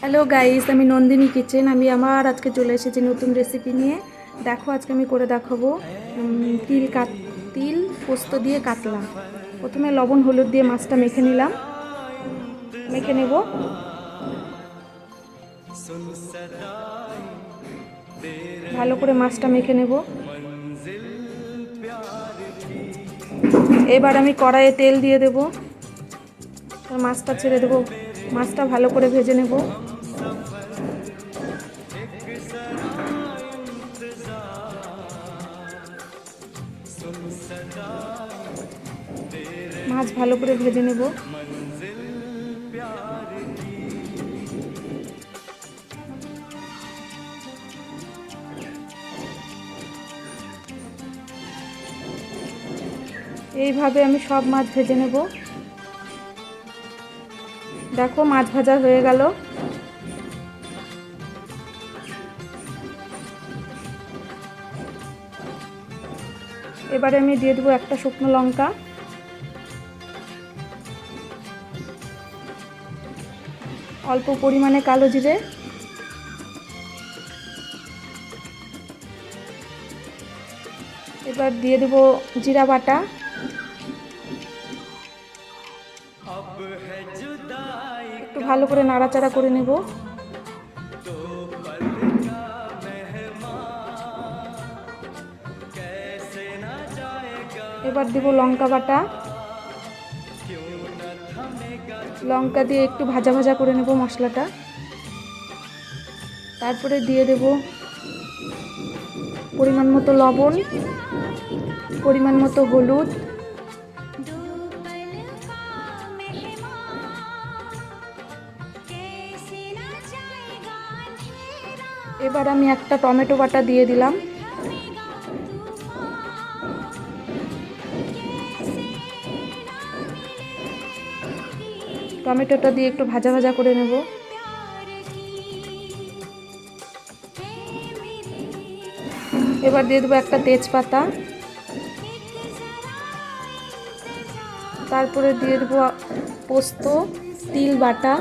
Hello guys, আমি Nandini kitchen. আমি আজকে চলে এসেছি নতুন রেসিপি নিয়ে। দেখো আজকে আমি করে দেখাবো তিল পোস্ত দিয়ে কাতলা। প্রথমে লবণ হলুদ দিয়ে মাছটা মেখে নেব। ভালো করে মাছটা মেখে নেব। এবার আমি কড়াইয়ে তেল দিয়ে দেব, মাছটা ছেড়ে দেব, মাছটা ভালো করে ভেজে নেব। মাছ ভালো করে ভেজে নেব। এইভাবে আমি সব মাছ ভেজে নেব। দেখো মাছ ভাজা হয়ে গেল। এবারে আমি দিয়ে দেবো একটা শুকনো লঙ্কা, অল্প পরিমাণে কালো জিরে, এবার দিয়ে দেবো জিরা বাটা, একটু ভালো করে নাড়াচাড়া করে নেব। এবার দেব লঙ্কা বাটা, লঙ্কা দিয়ে একটু ভাজা ভাজা করে নেব মশলাটা। তারপরে দিয়ে দেব পরিমাণ মতো লবণ, পরিমাণ মতো হলুদ, এবার আমি একটা টমেটো বাটা দিয়ে দিলাম। টমেটোটা দিয়ে একটু ভাজা ভাজা করে নেব। এবার দিয়ে দেবো একটা তেজপাতা, তারপরে দিয়ে দেবো পোস্ত তিল বাটা।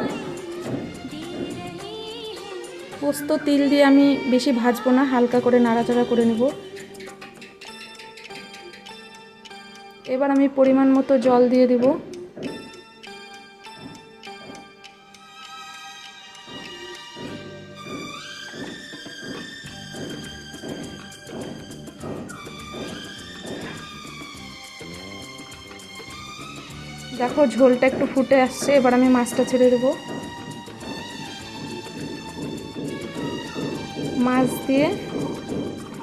পোস্ত তিল দিয়ে আমি বেশি ভাজবো না, হালকা করে নাড়াচাড়া করে নেব। এবার আমি পরিমাণ মতো জল দিয়ে দেব। দেখো ঝোলটা একটু ফুটে আসছে, এবার আমি মাছটা ছেড়ে দেব। মাছ দিয়ে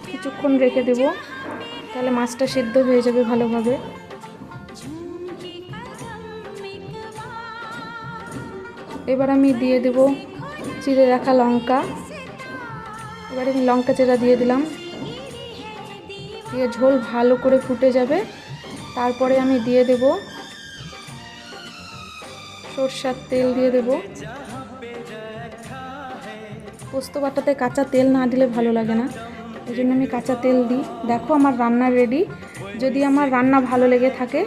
কিছুক্ষণ রেখে দেব, তাহলে মাছটা সিদ্ধ হয়ে যাবে ভালোভাবে। এবার আমি দিয়ে দেব চিড়ে রাখা লঙ্কা। এবার আমি লঙ্কা চেরা দিয়ে দিলাম, দিয়ে ঝোল ভালো করে ফুটে যাবে। তারপরে আমি দিয়ে দেব সরষের তেল দিয়ে দেব। পোস্ত বাটাতে কাঁচা তেল না দিলে ভালো লাগে না, এই জন্য আমি কাঁচা তেল দিই। দেখো আমার রান্না রেডি। যদি আমার রান্না ভালো লেগে থাকে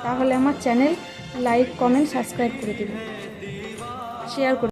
তাহলে আমার চ্যানেল লাইক কমেন্ট সাবস্ক্রাইব করে দেবে, শেয়ার করে